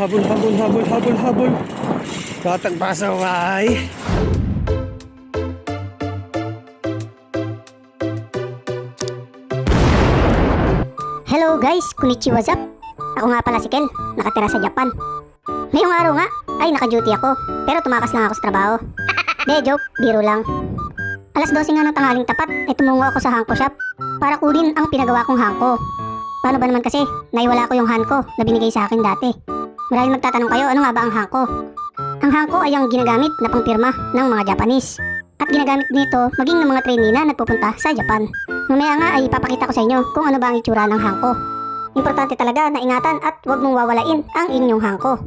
Habol, habol, habol, habol, habol. Katagpasaway. Hello guys, konnichiwa, what's up? Ako nga pala si Kel, nakatira sa Japan. Ngayong araw nga, ay naka-duty ako, pero tumakas lang ako sa trabaho. Joke, biro lang. Alas 12 nga ng tanghaling tapat, ay tumungo ako sa hanko shop para kunin ang pinagawa kong hanko. Paano ba naman kasi, naiwala ko yung hanko na binigay sa akin dati. Maraming magtatanong kayo, ano nga ba ang hanko? Ang hanko ay ang ginagamit na pangpirma ng mga Japanese. At ginagamit nito maging ng mga trainee na nagpupunta sa Japan. Mamaya nga ay ipapakita ko sa inyo kung ano ba ang itsura ng hanko. Importante talaga na ingatan at huwag mong wawalain ang inyong hanko.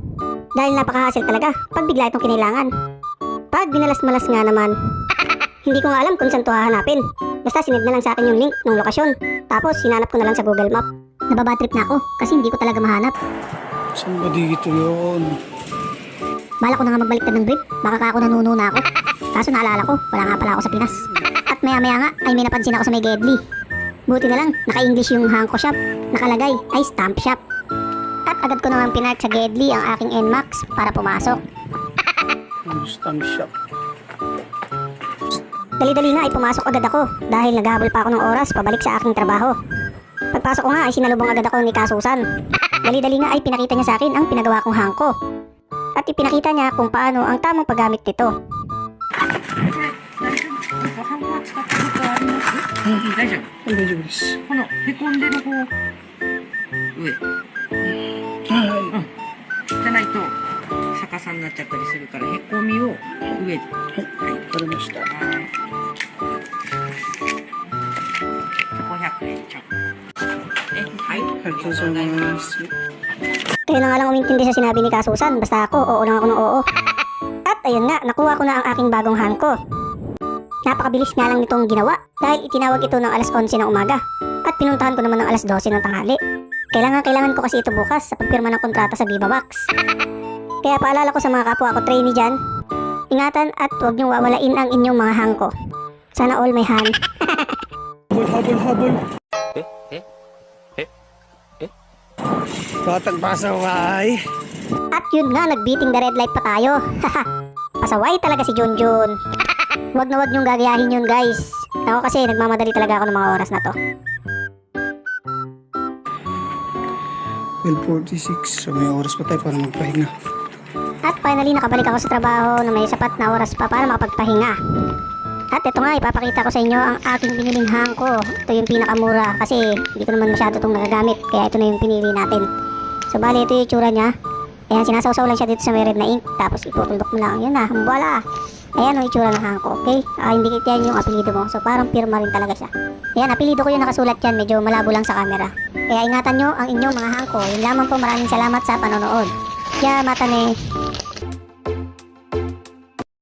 Dahil napaka-hassle talaga pag bigla itong kinailangan. Pag binalas-malas nga naman, hindi ko nga alam kung saan ito hahanapin. Basta sinend na lang sa akin yung link ng lokasyon. Tapos sinanap ko na lang sa Google Map. Nababatrip na ako kasi hindi ko talaga mahanap. Saan ba dito yun? Bala ko na nga magbaliktad ng brief, baka ka ako nanuno na ako. Kaso naalala ko, wala nga pala ako sa Pinas. At maya-maya nga ay may napansin ako sa may Gedli. Buti na lang, naka-English yung hanko shop. Nakalagay ay stamp shop. At agad ko naman pinark sa Gedli ang aking NMAX para pumasok. Stamp shop. Dali-dali nga ay pumasok agad ako dahil naghahabol pa ako ng oras pabalik sa aking trabaho. Pagpasok ko nga ay sinalubong agad ako ni Kasusan. Dali-dali nga ay pinakita niya sa akin ang pinagawa kong hanko. At ipinakita niya kung paano ang tamang paggamit nito. 大丈夫。大丈夫です。このへこんでる方上、はじゃないと逆さになっちゃったりするからへこみを上で。い。はい。わかりました。 500円ちゃう。はい。ありがとうございます。 Kaya na nga lang umintindi sa sinabi ni Kasusan, basta ako, oo lang ako ng oo. At ayun nga, nakuha ko na ang aking bagong hanko. Napakabilis nga lang nitong ginawa dahil itinawag ito ng alas 11 ng umaga at pinuntahan ko naman ng alas 12 ng tanghali. Kailangan ko kasi ito bukas sa pagpirma ng kontrata sa Viva Wax. Kaya paalala ko sa mga kapwa ko trainee dyan, ingatan at huwag niyong wawalain ang inyong mga hanko. Sana all may han. Habol, habol, habol. Katagpasaway. At yun nga, nagbeating the red light pa tayo. Pasaway talaga si Junjun. Huwag na huwag niyong gagayahin yun guys. Ako kasi nagmamadali talaga ako ng mga oras na to. 12:46. So may oras pa tayo para magpahinga. At finally nakabalik ako sa trabaho na may sapat na oras pa para makapagpahinga. At ito nga, ipapakita ko sa inyo ang aking biniling hanko. Ito yung pinakamura kasi hindi ko naman masyado itong nagagamit. Kaya ito na yung pinili natin. So bali, ito yung itsura niya. Ayan, sinasawsaw lang siya dito sa may red na ink. Tapos itutuldok mo lang. Yun na, wala. Ayan ang itsura ng hanko, okay? Hindi yan yung apelido mo. So parang pirma rin talaga siya. Ayan, apelido ko yung nakasulat yan. Medyo malabo lang sa camera. Kaya ingatan nyo ang inyong mga hanko. Yun lamang po, maraming salamat sa panonood. Kaya mata